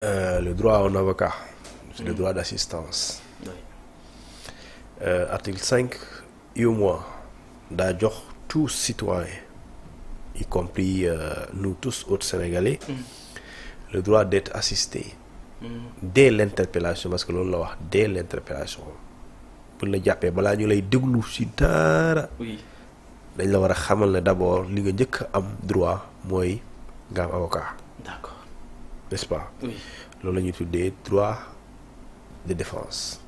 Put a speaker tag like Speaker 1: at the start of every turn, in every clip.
Speaker 1: Le droit à un avocat, c'est le droit d'assistance.
Speaker 2: Oui.
Speaker 1: Article 5 UMOA daa jox tout citoyen y compris nous tous autres Sénégalais le droit d'être assisté dès l'interpellation parce que loolu la wax dès l'interpellation buñ la jàppee balaa ñu lay déglu ci dara
Speaker 2: Oui.
Speaker 1: dañ la war a xamal ne d'abord li nga njëkk a am droit mooy nga am avocat,
Speaker 2: D'accord.
Speaker 1: n'est-ce pas?
Speaker 2: Oui.
Speaker 1: loolu la ñuy tuddee droit de défense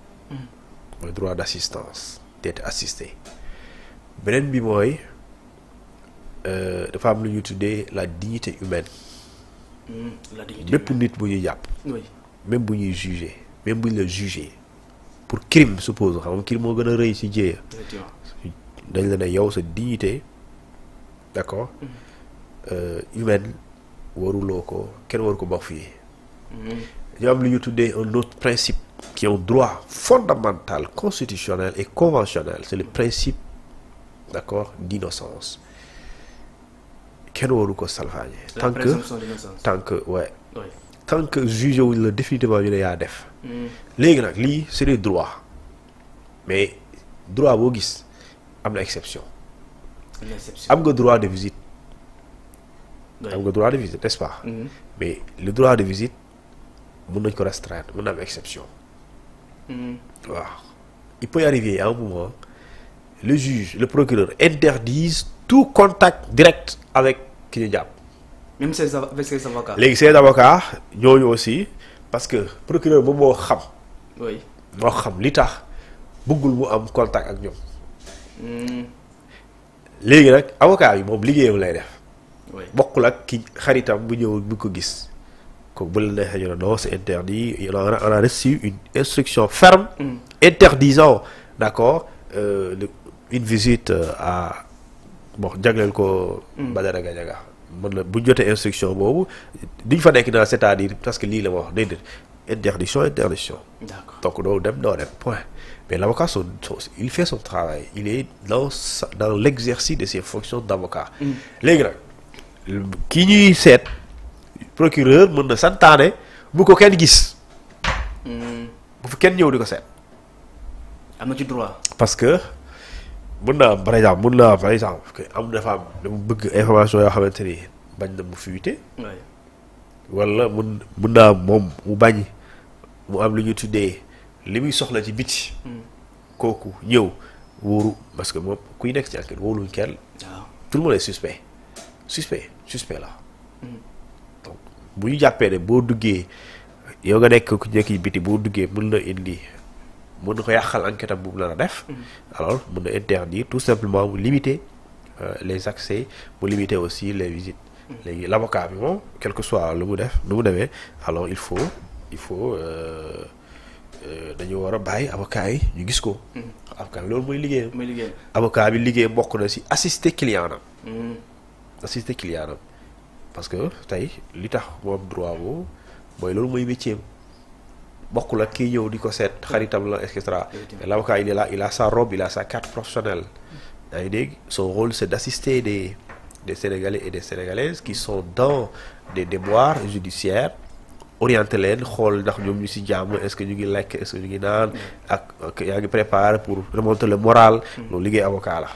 Speaker 1: mooy droit d'assistance d'être assisté. beneen bi mooy dafa am lu ñuy tuddee la dignité humaine.
Speaker 2: La dignité
Speaker 1: bépp
Speaker 2: humaine.
Speaker 1: nit bu ñuy jàpp
Speaker 2: Oui.
Speaker 1: même bu ñuy juger même bu ñu la juger pour crime suppose xam nga crime moo gën a rëy ci jéeya
Speaker 2: Effectivement.
Speaker 1: dañ la ne yow sa dignité d'accord humaine waruloo ko kenn waru ko bafouer. ñu am lu ñu tuddee un autre principe qui est un droit fondamental constitutionnel et conventionnel, c'est le principe, d'accord, d'innocence. kenn waru ko salfaañe
Speaker 2: La
Speaker 1: tant que
Speaker 2: présomption d'innocence.
Speaker 1: ouais
Speaker 2: Oui.
Speaker 1: tant que jugé wuñ la définitivement ñu ne yaa def léegi nag lii c'est des droits mais droit boo gis am na exception.
Speaker 2: Une exception.
Speaker 1: am nga droit de visite
Speaker 2: Oui.
Speaker 1: am nga droit de visite, n'est-ce pas? mais le droit de visite mën nañ ko restreindre mën na am exception. waaw il peut y arriver à un moment le juge le procureur interdisent tout contact direct avec ki ñu jàpp.
Speaker 2: Même avec ses avocats.
Speaker 1: léegi ces avocats ñooñu aussi parce que procureur ba moo xam
Speaker 2: Oui.
Speaker 1: li tax bëggul mu am contact ak ñoom léegi nag avocat yi moom liggéeyam lay def
Speaker 2: Oui.
Speaker 1: bokkul ak ki xaritam bu ñëw bu ko gis kooku bu la neexee ñu ne non c'est interdit on a reçu une instruction ferme interdisant d'accord une visite à bon jagleel ko Badara Gadiaga mën na bu ñu jotee instruction boobu duñ fa nekk naa c'est-à-dire parce que lii la ma wax déedéet interdiction
Speaker 2: D'accord.
Speaker 1: donc doo dem point mais l'avocat il fait son travail il est dans l'exercice de ses fonctions d'avocat léegi nag ki ñuy seet procureur mën na santaane bu ko kenn gis bu fi kenn ñëw di ko seet
Speaker 2: Am na ci droit.
Speaker 1: parce que mën naa am par exemple que am dafa am dama bëgg information yoo xamante ni bañ na mu fuité
Speaker 2: Oui.
Speaker 1: wala mun naa moom mu bañ mu am lu ñu tuddee li muy soxla ci biti kooku ñëw wóoru parce que moom kuy nekk ci enquête wóoluñ kenn
Speaker 2: Waaw.
Speaker 1: tout le monde est suspect la donc bu ñu jàppee ne boo duggee yow nga nekk ku nekk ci biti boo duggee mën na ko yàqal enquête am bu mu nar a def alors mën na interdire tout simplement mu limiter les accès mu limiter aussi les visites léegi l'avocat bi moom quel que soit lu mu demee alors il faut dañu war a bàyyi avocat yi ñu gis ko avocat bi loolu mooy liggéeyam
Speaker 2: Muy liggéey.
Speaker 1: avocat bi liggéeyam bokk na ci assister client am parce que tey li tax moom droit boobu mooy loolu mooy métier bokkul ak kii ñëw di ko seet xaritam la et cetera. L'avocat il est là, il a sa robe, il a sa carte professionnelle. yaa ngi dégg son rôle c'est d'assister des Sénégalais et des Sénégalaises qui sont dans des déboires judiciaires orienté leen xool ndax ñoom ñu ci jàmm est-ce que ñu ngi lekk est-ce que ñu ngi naan ak yaa ngi préparé pour remonter le moral. loolu liggéey avocat la.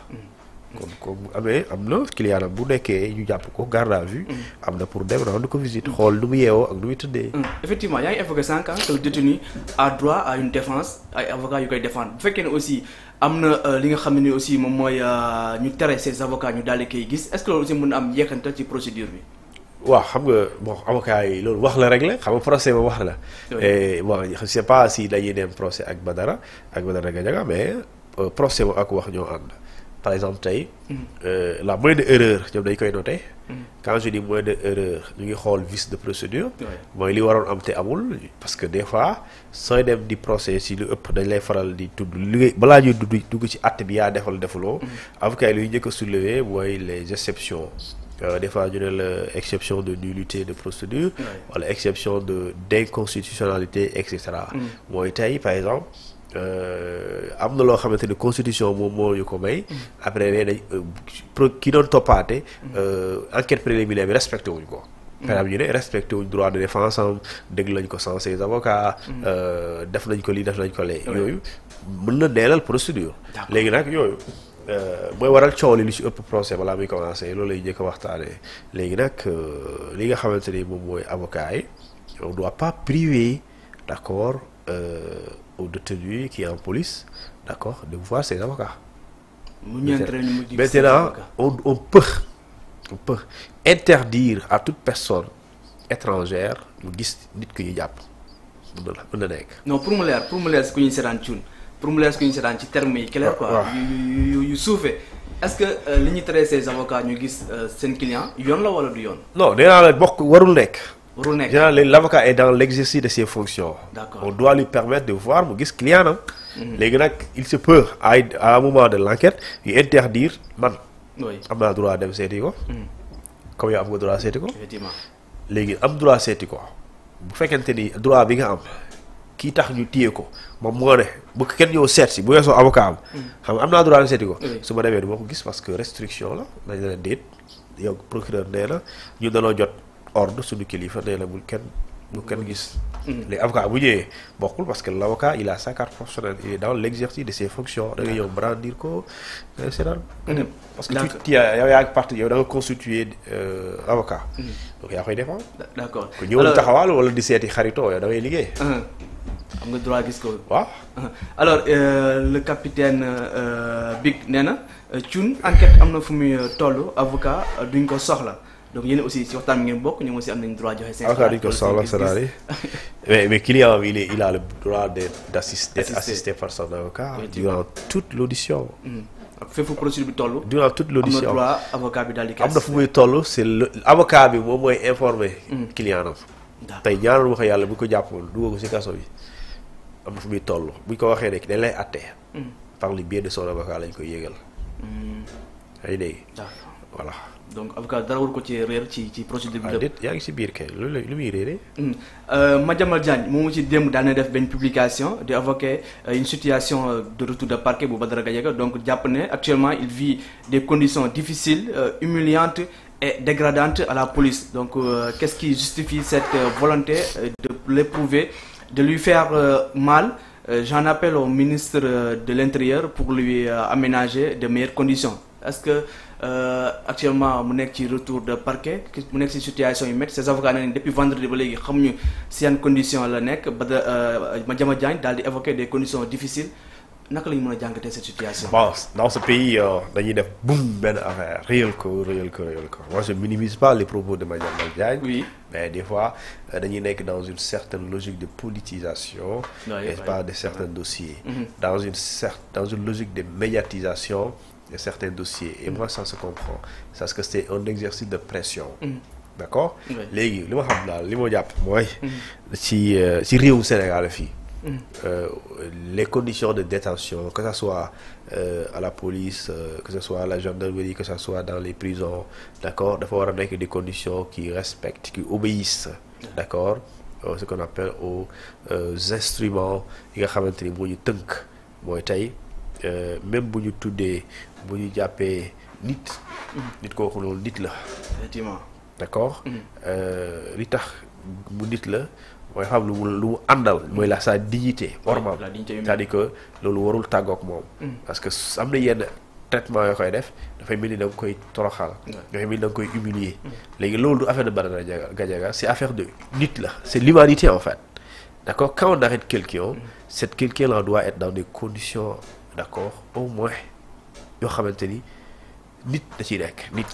Speaker 1: kon am na client am bu nekkee ñu jàpp ko garde à vue am na pour dem rendre ko visite xool nu mu yeewoo ak nu muy tëddee.
Speaker 2: Effectivement yaa ngi évoqué sànq que le détenu a droit à une défense ay avocats yu koy défendre bu fekkee ne aussi am na li nga xam ne aussi moom mooy ñu tere ces avocats ñu daal di koy gis est-ce que loolu aussi mën na am yeexantal ci procédure bi.
Speaker 1: waaw xam nga bon avocat yi loolu wax la rek la xam nga procès ba wax la. et bon je sais pas si dañuy dem procès ak Badara Gadiaga mais procès ba ak wax ñoo ànd. Par exemple tey la moindre erreur ñoom dañ koy noter. Quand je dis moindre erreur ñu ngi xool vice de procédure. mooy li waroon am te amul parce que des fois sooy dem di procès si lu ëpp dañ lay faral di tudd liggéey balaa ñuy dugg ci acte bi yaa defal defuloo. avocat yi lu ñu njëkk a soulever mooy les exceptions. Des fois ñu ne la exception de nullité de procédure. wala exception d'inconstitutionnalité et cetera. mooy tey par exemple. am na loo xamante ni constitution moom moo ñu ko may. après dañ ki doon toppaate. enquête préliminaire bi respecté wuñ ko. par exemple ñu ne respecté wuñ droit de défense am dégg lañ ko sans ses avocats. def nañ ko lii def nañ ko lee. yooyu mën na deelal procédure. léegi nag yooyu mooy waral coow li ci ëpp procès balaa muy commencé loolu lay njëkk a waxtaanee léegi nag li nga xamante ni moom mooy avocat yi on doit pas priver d'accord au détenu qui est en police d'accord de voir ses avocats. Maintenant on peut interdire à toute personne étrangère mu gis nit ku ñu jàpp mën na nekk.
Speaker 2: non pour mu leer si ku ñuy seetaan cuun pour mu leer si ku ñuy seetaan ci termes yi clair quoi yu suufee est-ce que li ñuy tere ces avocats ñu gis seen client yoon la wala du yoon.
Speaker 1: non nee naa la bokk warul nekk.
Speaker 2: warul nekk
Speaker 1: l'avocat est dans l'exercice de ses fonctions.
Speaker 2: D'accord.
Speaker 1: On doit lui permettre de voir mu gis client am. léegi nag il se peut à un moment de l'enquête yu interdire man.
Speaker 2: oui
Speaker 1: am naa droit dem seeti ko. comme yow am nga droit seeti ko.
Speaker 2: effectivement
Speaker 1: léegi am droit seeti ko bu fekkente ni droit bi nga am kii tax ñu téye ko moom moo ne bu kenn ñëw seet si bu weesoo avocat am. xam nga am naa droit dem seeti ko. su ma demee du ma ko gis parce que restriction la dañ leen déet yow procureur nee na ñu danoo jot ordre suñu kilifa nee na bu kenn gis. les avocats bu ñëwee bokkul parce que l'avocat il a sa carte professionnelle il est dans l'exercice de ses fonctions da nga ñëw brandir ko c'est daal parce que tu yow yaa ngi parti yow da nga constituer avocat donc yaa koy défendre.
Speaker 2: d'accord
Speaker 1: ku ñëwul taxawal wala di seeti xaritoo yow da ngay liggéey.
Speaker 2: am nga droit gis ko.
Speaker 1: waaw.
Speaker 2: alors le capitaine Big nee na Thioune enquête am na fu muy toll avocat duñ ko soxla. donc yéen aussi si waxtaan bi ngeen bokk ñoom aussi am nañ droit joxe seen.
Speaker 1: avocat duñ ko soxla c'est-à-dire mais client bi il a le droit d'être assisté par son avocat. durant toute l'audition.
Speaker 2: fépp fu procédure bi toll.
Speaker 1: durant toute l'audition
Speaker 2: am na droit avocat bi daal di.
Speaker 1: am na fu muy toll c'est avocat bi moom mooy informer. client am. tey ñaanal wax yàlla bu ko jàppoon dugal ko ci kaso bi am na fu muy toll bu ñu ko waxee rek dañ lay àtte. par le biais de son avocat lañ koy yégal. ay dégg. voilà.
Speaker 2: donc avocat dara war ko ci réer ci procédure bi.
Speaker 1: déet yaa ngi ci biir kay lu muy réeré.
Speaker 2: Madiambal Diagne moom ci démb daal na def benn publication di évoquer une situation de retour de parquet bu Badara Gadiaga donc jàpp ne actuellement il vit des conditions difficiles humiliantes et dégradantes à la police donc qu'est-ce qui justifie cette volonté de l'éprouver de lui faire mal j'en appelle au ministre de l'Intérieur pour lui aménager de meilleures conditions est-ce que actuellement mu nekk ci retour de parquet mu nekk ci situation yu métti ces avocats ne depuis vendredi ba léegi xamuñu si yan conditions la nekk ba Madiambal Diagne daal di évoquer des conditions difficiles naka la ñu mën a jàngatee cette situation.
Speaker 1: bon dans ce pays dañuy def boum benn affaire réel ko. moi je minimise pas les propos de Madiambal Diagne. oui mais des fois dañuy nekk dans une certaine logique de politisation. n'est-ce pas de certains dossiers. dans une logique de médiatisation. de certains dossiers et moi ça se comprend parce que c'est un exercice de pression. D'accord. léegi li ma xam daal li ma jàpp mooy. ci réewu Sénégal fii. les conditions de détention que ça soit à la police que ce soit à la gendarmerie que ça soit dans les prisons d'accord dafa war a nekk des conditions qui respectent qui obéissent d'accord ce qu'on appelle aux instruments yi nga xamante ni moo ñu tënk mooy tey même bu ñu tuddee bu ñu jàppee nit kooku loolu nit la.
Speaker 2: effectivement.
Speaker 1: d'accord. li tax mu nit la mooy xam lu mu àndal. mooy la sa dignité. normal c'est-à-dire que loolu warul tàggoog moom. parce que am na yenn traitement yoo koy def dafay mel ni da nga koy toroxal. dafay mel ni da nga koy humilier. léegi loolu du affaire de Badara Gadiaga c'est affaire de nit la c'est l'humanité en fait. d'accord quand on arrête quelqu'un cette quelqu'un-là doit être dans des conditions d'accord au moins. yoo xamante ni nit da ciy nekk nit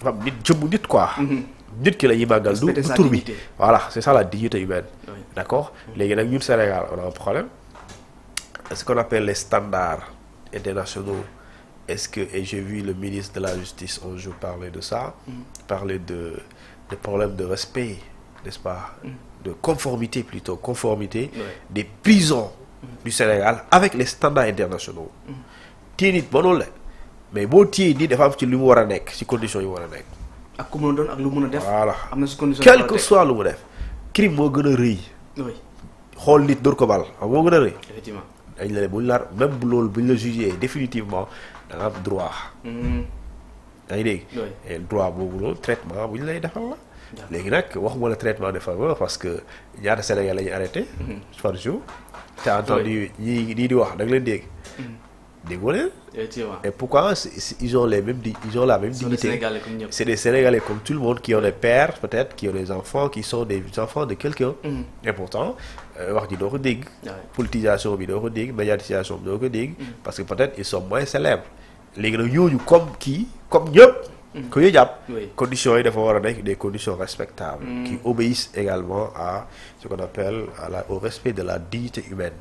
Speaker 1: xam nit jëmm nit quoi. nit ki la ñuy màggal du tur bi voilà c'est ça la dignité humaine. d'accord léegi nag ñun Sénégal on a un problème ce qu'on appelle les standards internationaux est-ce que et j'ai vu le ministre de la Justice un jour parler de ça. parler de problèmes de respect n'est-ce pas. de conformité plutôt des prisons du Sénégal avec les standards internationaux. téye nit mënul la mais boo téye nit dafa am ci li mu war a nekk ci conditions yi war a nekk.
Speaker 2: ak ku mën a doon ak lu mën a def.
Speaker 1: voilà
Speaker 2: am na ci condition
Speaker 1: quel que soit lu mu def. crime moo gën a rëy.
Speaker 2: oui
Speaker 1: xool nit dóor ko bal xam moo gën a rëy.
Speaker 2: effectivement
Speaker 1: dañ la ne buñ la même bu loolu buñ la jugé définitivement da nga am droit. yaa ngi dégg. et droit boobu loolu traitement bu ñu lay defal la. léegi nag waxuma le traitement de faveur parce que ñaata Sénégalais la ñu arrêté. par jour. t'as entendu ñii di wax da nga leen dégg. déggoo leen. Et pourquoi ils ont la même dignité. C'est des Sénégalais comme tout le monde qui ont des pères peut-être qui ont des enfants qui sont des enfants de quelqu'un. Et pourtant wax ji doo ko dégg. politisation bi doo ko dégg médiatisation bi doo ko dégg. parce que peut-être ils sont moins célèbres. léegi nag ñooñu comme ñëpp. ku ñu jàpp. conditions yi dafa war a nekk des conditions respectables. qui obéissent également à ce qu'on appelle au respect de la dignité humaine.